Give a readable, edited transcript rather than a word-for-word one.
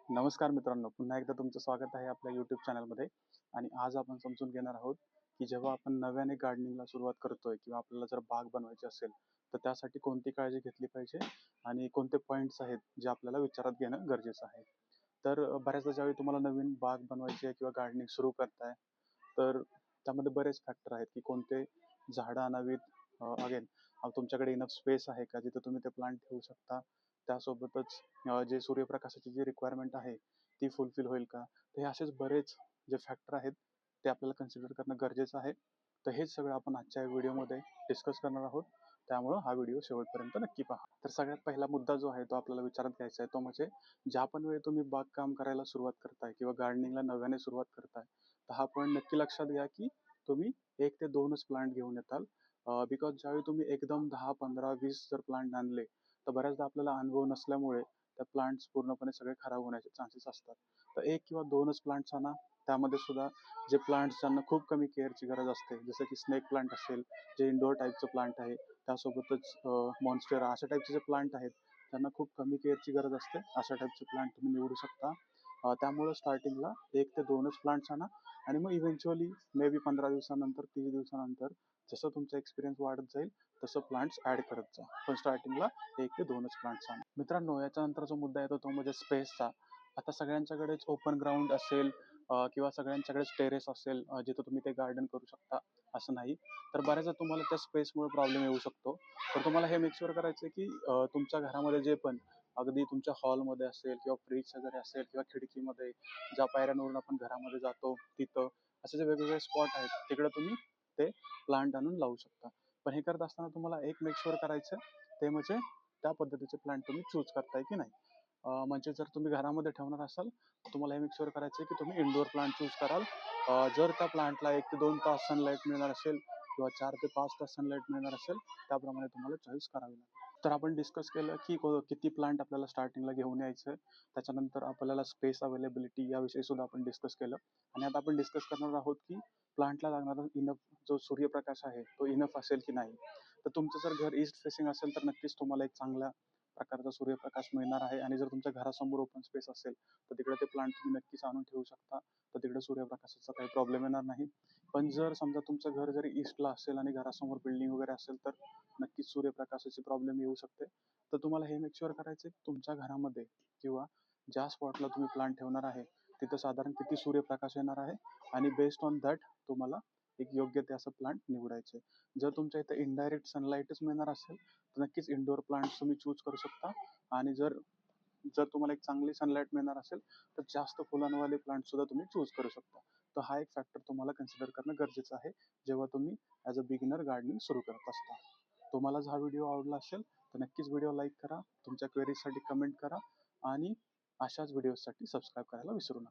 नमस्कार मित्रांनो, पुन्हा एकदा तुमचं स्वागत आहे आपल्या YouTube चॅनलमध्ये. आणि आज आपण समजून घेणार आहोत, की जेव्हा आपण नव्याने गार्डनिंगला सुरुवात करतोय किंवा आपल्याला जर बाग बनवायची असेल, तर त्यासाठी कोणती काळजी घेतली पाहिजे आणि कोणते पॉइंट्स आहेत, जे आपल्याला विचारात घेणं गरजेचं आहे. तर बऱ्याचदा ज्यावेळी तुम्हाला नवीन बाग बनवायची आहे किंवा गार्डनिंग सुरू करताय, तर त्यामध्ये बरेच फॅक्टर आहेत, की कोणते झाडं आणावीत. अगेन तुमच्याकडे इनफ स्पेस आहे का, जिथे तुम्ही ते प्लांट ठेवू शकता. त्यासोबतच जे सूर्यप्रकाशाची जी रिक्वायरमेंट आहे, ती फुलफिल होईल का? तर हे असेच बरेच जे फॅक्टर आहेत, ते आपल्याला कन्सिडर करणं गरजेचं आहे. तर हेच सगळं आपण आजच्या व्हिडिओमध्ये डिस्कस करणार आहोत. त्यामुळं हा व्हिडिओ शेवटपर्यंत नक्की पहा. तर सगळ्यात पहिला मुद्दा जो आहे, तो आपल्याला विचारात घ्यायचा आहे, तो म्हणजे ज्या पण वेळी तुम्ही बागकाम करायला सुरुवात करताय किंवा गार्डनिंगला नव्याने सुरुवात करताय, तर हा पॉइंट नक्की लक्षात घ्या, की तुम्ही 1 ते 2च प्लांट घेऊन येताल. बिकॉज ज्यावेळी तुम्ही एकदम 10, 15, 20 जर प्लांट आणले, तर बऱ्याचदा आपल्याला अनुभव नसल्यामुळे त्या प्लांट्स पूर्णपणे सगळे खराब होण्याचे चान्सेस असतात. तर 1 किंवा 2च प्लांट्स आणा. त्यामध्ये सुद्धा जे प्लांट्स ज्यांना खूप कमी केअरची गरज असते, जसं की स्नेक प्लांट असेल, जे इंडोर टाईपचं प्लांट आहे, त्यासोबतच मॉन्स्टेरा अशा टाईपचे जे प्लांट आहेत, त्यांना खूप कमी केअरची गरज असते. अशा टाईपचे प्लांट तुम्ही निवडू शकता. त्यामुळं स्टार्टिंगला 1 ते 2च प्लांट्स आणा आणि मग इव्हेंच्युअली मे बी 15 दिवसानंतर, 30 दिवसानंतर जसं तुमचा एक्सपिरियन्स वाढत जाईल, तसं प्लांट्स ॲड करत जा. पण स्टार्टिंगला 1 ते 2च प्लांट्स आणा. मित्रांनो, याच्यानंतर जो मुद्दा येतो, तो म्हणजे स्पेसचा. आता सगळ्यांच्याकडेच ओपन ग्राउंड असेल किंवा सगळ्यांच्याकडेच टेरेस असेल, जिथं तुम्ही ते गार्डन करू शकता, असं नाही. तर बऱ्याचदा तुम्हाला त्या स्पेसमुळे प्रॉब्लेम येऊ शकतो. तर तुम्हाला हे मेक शुअर करायचं आहे, की तुमच्या घरामध्ये जे पण अगदी तुमच्या हॉलमध्ये असेल किंवा फ्रीज शेजारी असेल किंवा खिडकीमध्ये, ज्या पायऱ्यांवरून आपण घरामध्ये जातो तिथं, असे जे वेगवेगळे स्पॉट आहेत, तिकडे तुम्ही ते प्लांट आणून लावू शकता. पण हे करत असताना तुम्हाला एक मेक शुअर करायचं ते म्हणजे त्या पद्धतीचे प्लांट तुम्ही चूज करताय की नाही. म्हणजे जर तुम्ही घरामध्ये ठेवणार असाल, तर तुम्हाला हे मेक शुअर करायचं आहे, की तुम्ही इंडोर प्लांट चूज कराल. जर त्या प्लांटला 1 ते 2 तास सनलाईट मिळणार असेल किंवा 4 ते 5 तास सनलाईट मिळणार असेल, त्याप्रमाणे तुम्हाला चॉईस करावी लागेल. तर आपण डिस्कस केलं, की किती प्लांट आपल्याला स्टार्टिंगला घेऊन यायचं. त्याच्यानंतर आपल्याला स्पेस अवेलेबिलिटी याविषयी सुद्धा आपण डिस्कस केलं. आणि आता आपण डिस्कस करणार आहोत, की प्लांटला लागणारा इनफ जो सूर्यप्रकाश आहे, तो इनफ असेल की नाही. तर तुमचं जर घर ईस्ट फेसिंग असेल, तर नक्कीच तुम्हाला एक चांगल्या प्रकारचा सूर्यप्रकाश मिळणार आहे. आणि जर तुमच्या घरासमोर ओपन स्पेस असेल, तर तिकडे ते प्लांट तुम्ही नक्कीच आणून ठेवू शकता. तर तिकडे सूर्यप्रकाशाचा काही प्रॉब्लेम येणार नाही. पण जर समजा तुमचं घर जरी ईस्टला असेल आणि घरासमोर बिल्डिंग वगैरे असेल, तर नक्कीच सूर्यप्रकाशाची प्रॉब्लेम येऊ शकते. तर तुम्हाला हे मेक शुअर करायचं आहे, की तुमच्या घरामध्ये किंवा ज्या स्पॉटला तुम्ही प्लांट ठेवणार आहे, तिथं साधारण किती सूर्यप्रकाश येणार आहे आणि बेस्ड ऑन दॅट तुम्हाला एक योग्य ते असं प्लांट निवडायचं आहे. जर तुमच्या इथं इनडायरेक्ट सनलाईटच मिळणार असेल, तर नक्कीच इंडोर प्लांट्स तुम्ही चूज करू शकता. आणि जर जर तुम्हाला एक चांगली सनलाईट मिळणार असेल, तर जास्त फुलांवाले प्लांट सुद्धा तुम्ही चूज करू शकता. तर हा एक फॅक्टर तुम्हाला कन्सिडर करणं गरजेचं आहे, जेव्हा तुम्ही ॲज अ बिगिनर गार्डनिंग सुरू करत असता. तुम्हाला जर हा व्हिडिओ आवडला असेल, तर नक्कीच व्हिडिओ लाईक करा, तुमच्या क्वेरीजसाठी कमेंट करा आणि अशाच व्हिडिओसाठी सबस्क्राईब करायला विसरू नका.